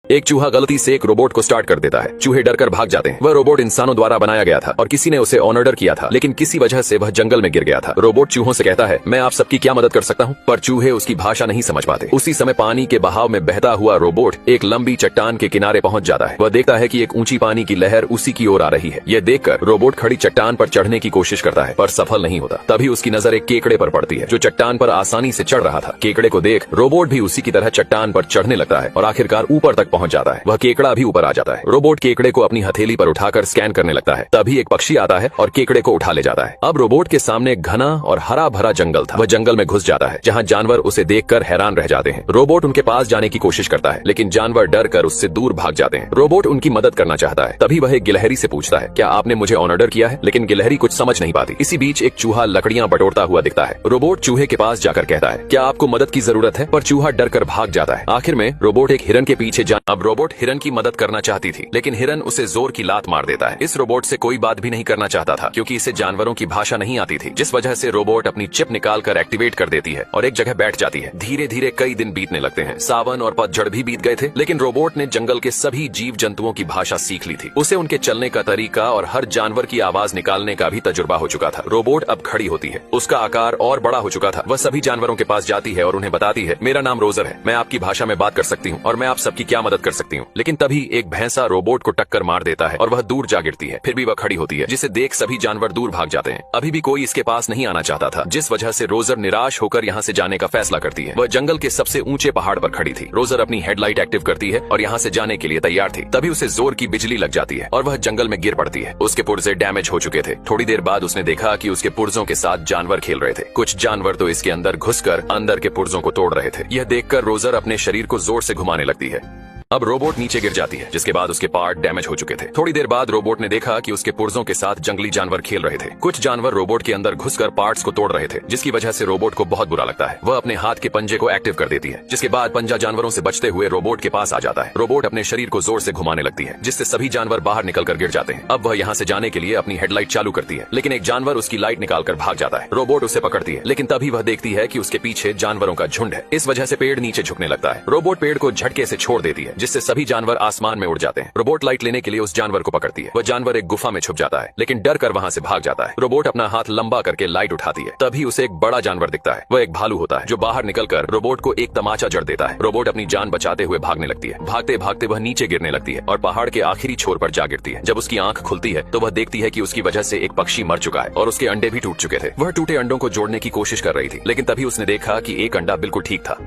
एक चूहा गलती से एक रोबोट को स्टार्ट कर देता है। चूहे डरकर भाग जाते हैं। वह रोबोट इंसानों द्वारा बनाया गया था और किसी ने उसे ऑर्डर किया था, लेकिन किसी वजह से वह जंगल में गिर गया था। रोबोट चूहों से कहता है, मैं आप सबकी क्या मदद कर सकता हूँ, पर चूहे उसकी भाषा नहीं समझ पाते। उसी समय पानी के बहाव में बहता हुआ रोबोट एक लंबी चट्टान के किनारे पहुंच जाता है। वह देखता है कि एक ऊंची पानी की लहर उसी की ओर आ रही है। यह देखकर रोबोट खड़ी चट्टान पर चढ़ने की कोशिश करता है, पर सफल नहीं होता। तभी उसकी नजर एक केकड़े पर पड़ती है जो चट्टान पर आसानी से चढ़ रहा था। केकड़े को देख रोबोट भी उसी की तरह चट्टान पर चढ़ने लगता है और आखिरकार ऊपर तक पहुंच जाता है। वह केकड़ा भी ऊपर आ जाता है। रोबोट केकड़े को अपनी हथेली पर उठाकर स्कैन करने लगता है। तभी एक पक्षी आता है और केकड़े को उठा ले जाता है। अब रोबोट के सामने एक घना और हरा भरा जंगल था। वह जंगल में घुस जाता है, जहाँ जानवर उसे देखकर हैरान रह जाते हैं। रोबोट उनके पास जाने की कोशिश करता है, लेकिन जानवर डर कर उससे दूर भाग जाते हैं। रोबोट उनकी मदद करना चाहता है। तभी वह एक गिलहरी से पूछता है, क्या आपने मुझे ऑर्डर किया है? लेकिन गिलहरी कुछ समझ नहीं पाती। इसी बीच एक चूहा लकड़ियां बटोरता हुआ दिखता है। रोबोट चूहे के पास जाकर कहता है, क्या आपको मदद की जरूरत है? पर चूहा डर कर भाग जाता है। आखिर में रोबोट एक हिरन के पीछे अब रोबोट हिरन की मदद करना चाहती थी, लेकिन हिरन उसे जोर की लात मार देता है। इस रोबोट से कोई बात भी नहीं करना चाहता था, क्योंकि इसे जानवरों की भाषा नहीं आती थी, जिस वजह से रोबोट अपनी चिप निकालकर एक्टिवेट कर देती है और एक जगह बैठ जाती है। धीरे धीरे कई दिन बीतने लगते हैं। सावन और पतझड़ भी बीत गए थे, लेकिन रोबोट ने जंगल के सभी जीव जंतुओं की भाषा सीख ली थी। उसे उनके चलने का तरीका और हर जानवर की आवाज निकालने का भी तजुर्बा हो चुका था। रोबोट अब खड़ी होती है। उसका आकार और बड़ा हो चुका था। वह सभी जानवरों के पास जाती है और उन्हें बताती है, मेरा नाम रोजर है, मैं आपकी भाषा में बात कर सकती हूँ और मैं आप सबकी क्या मदद कर सकती हूँ। लेकिन तभी एक भैंसा रोबोट को टक्कर मार देता है और वह दूर जा गिरती है। फिर भी वह खड़ी होती है, जिसे देख सभी जानवर दूर भाग जाते हैं। अभी भी कोई इसके पास नहीं आना चाहता था, जिस वजह से रोजर निराश होकर यहाँ से जाने का फैसला करती है। वह जंगल के सबसे ऊंचे पहाड़ पर खड़ी थी। रोजर अपनी हेडलाइट एक्टिव करती है और यहाँ से जाने के लिए तैयार थी। तभी उसे जोर की बिजली लग जाती है और वह जंगल में गिर पड़ती है। उसके पुर्जे डैमेज हो चुके थे। थोड़ी देर बाद उसने देखा कि उसके पुर्जों के साथ जानवर खेल रहे थे। कुछ जानवर तो इसके अंदर घुसकर अंदर के पुर्जों को तोड़ रहे थे। यह देखकर रोजर अपने शरीर को जोर से घुमाने लगती है। अब रोबोट नीचे गिर जाती है, जिसके बाद उसके पार्ट डैमेज हो चुके थे। थोड़ी देर बाद रोबोट ने देखा कि उसके पुर्जों के साथ जंगली जानवर खेल रहे थे। कुछ जानवर रोबोट के अंदर घुसकर पार्ट्स को तोड़ रहे थे, जिसकी वजह से रोबोट को बहुत बुरा लगता है। वह अपने हाथ के पंजे को एक्टिव कर देती है, जिसके बाद पंजा जानवरों से बचते हुए रोबोट के पास आ जाता है। रोबोट अपने शरीर को जोर से घुमाने लगती है, जिससे सभी जानवर बाहर निकलकर गिर जाते हैं। अब वह यहाँ से जाने के लिए अपनी हेडलाइट चालू करती है, लेकिन एक जानवर उसकी लाइट निकालकर भाग जाता है। रोबोट उसे पकड़ती है, लेकिन तभी वह देखती है कि उसके पीछे जानवरों का झुंड है। इस वजह से पेड़ नीचे झुकने लगता है। रोबोट पेड़ को झटके से छोड़ देती है, जिससे सभी जानवर आसमान में उड़ जाते हैं। रोबोट लाइट लेने के लिए उस जानवर को पकड़ती है। वह जानवर एक गुफा में छुप जाता है, लेकिन डर कर वहां से भाग जाता है। रोबोट अपना हाथ लंबा करके लाइट उठाती है। तभी उसे एक बड़ा जानवर दिखता है। वह एक भालू होता है, जो बाहर निकलकर रोबोट को एक तमाचा जड़ देता है। रोबोट अपनी जान बचाते हुए भागने लगती है। भागते भागते वह नीचे गिरने लगती है और पहाड़ के आखिरी छोर पर जा गिरती है। जब उसकी आंख खुलती है तो वह देखती है कि उसकी वजह से एक पक्षी मर चुका है और उसके अंडे भी टूट चुके थे। वह टूटे अंडों को जोड़ने की कोशिश कर रही थी, लेकिन तभी उसने देखा कि एक अंडा बिल्कुल ठीक था।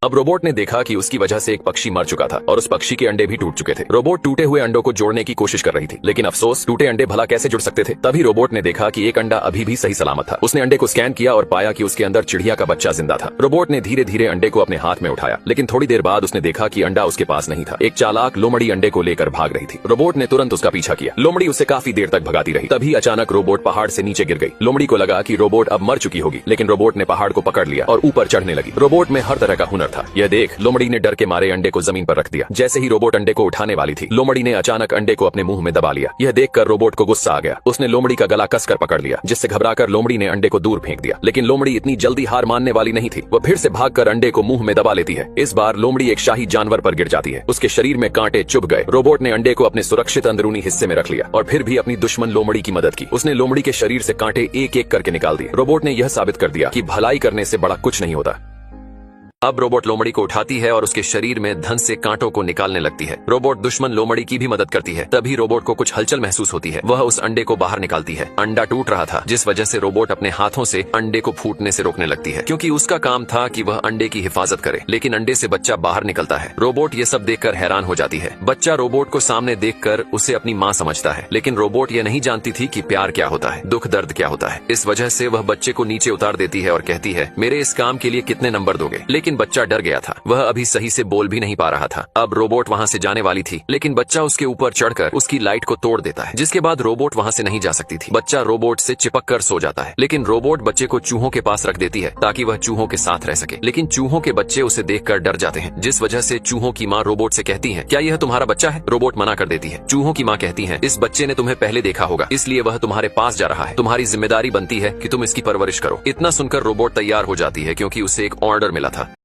अब रोबोट ने देखा कि उसकी वजह से एक पक्षी मर चुका था और उस पक्षी के अंडे भी टूट चुके थे। रोबोट टूटे हुए अंडों को जोड़ने की कोशिश कर रही थी, लेकिन अफसोस, टूटे अंडे भला कैसे जुड़ सकते थे। तभी रोबोट ने देखा कि एक अंडा अभी भी सही सलामत था। उसने अंडे को स्कैन किया और पाया कि उसके अंदर चिड़िया का बच्चा जिंदा था। रोबोट ने धीरे धीरे अंडे को अपने हाथ में उठाया, लेकिन थोड़ी देर बाद उसने देखा कि अंडा उसके पास नहीं था। एक चालाक लोमड़ी अंडे को लेकर भाग रही थी। रोबोट ने तुरंत उसका पीछा किया। लोमड़ी उसे काफी देर तक भगाती रही। तभी अचानक रोबोट पहाड़ से नीचे गिर गई। लोमड़ी को लगा कि रोबोट अब मर चुकी होगी, लेकिन रोबोट ने पहाड़ को पकड़ लिया और ऊपर चढ़ने लगी। रोबोट में हर तरह का हुनर था। यह देख लोमड़ी ने डर के मारे अंडे को जमीन पर रख दिया। जैसे ही रोबोट अंडे को उठाने वाली थी, लोमड़ी ने अचानक अंडे को अपने मुंह में दबा लिया। यह देखकर रोबोट को गुस्सा आ गया। उसने लोमड़ी का गला कसकर पकड़ लिया, जिससे घबराकर लोमड़ी ने अंडे को दूर फेंक दिया। लेकिन लोमड़ी इतनी जल्दी हार मानने वाली नहीं थी। वह फिर से भागकर अंडे को मुंह में दबा लेती है। इस बार लोमड़ी एक शाही जानवर पर गिर जाती है। उसके शरीर में कांटे चुभ गए। रोबोट ने अंडे को अपने सुरक्षित अंदरूनी हिस्से में रख लिया और फिर भी अपनी दुश्मन लोमड़ी की मदद की। उसने लोमड़ी के शरीर से कांटे एक एक करके निकाल दिए। रोबोट ने यह साबित कर दिया कि भलाई करने से बड़ा कुछ नहीं होता। अब रोबोट लोमड़ी को उठाती है और उसके शरीर में धन से कांटों को निकालने लगती है। रोबोट दुश्मन लोमड़ी की भी मदद करती है। तभी रोबोट को कुछ हलचल महसूस होती है। वह उस अंडे को बाहर निकालती है। अंडा टूट रहा था, जिस वजह से रोबोट अपने हाथों से अंडे को फूटने से रोकने लगती है, क्योंकि उसका काम था कि वह अंडे की हिफाजत करे। लेकिन अंडे से बच्चा बाहर निकलता है। रोबोट ये सब देखकर हैरान हो जाती है। बच्चा रोबोट को सामने देखकर उसे अपनी माँ समझता है, लेकिन रोबोट ये नहीं जानती थी कि प्यार क्या होता है, दुख दर्द क्या होता है। इस वजह से वह बच्चे को नीचे उतार देती है और कहती है, मेरे इस काम के लिए कितने नंबर दोगे? लेकिन बच्चा डर गया था। वह अभी सही से बोल भी नहीं पा रहा था। अब रोबोट वहाँ से जाने वाली थी, लेकिन बच्चा उसके ऊपर चढ़कर उसकी लाइट को तोड़ देता है, जिसके बाद रोबोट वहाँ से नहीं जा सकती थी। बच्चा रोबोट से चिपक कर सो जाता है, लेकिन रोबोट बच्चे को चूहों के पास रख देती है ताकि वह चूहों के साथ रह सके। लेकिन चूहों के बच्चे उसे देखकर डर जाते हैं, जिस वजह से चूहों की माँ रोबोट से कहती है, क्या यह तुम्हारा बच्चा है? रोबोट मना कर देती है। चूहों की माँ कहती है, इस बच्चे ने तुम्हें पहले देखा होगा, इसलिए वह तुम्हारे पास जा रहा है। तुम्हारी जिम्मेदारी बनती है कि तुम इसकी परवरिश करो। इतना सुनकर रोबोट तैयार हो जाती है, क्योंकि उसे एक ऑर्डर मिला था।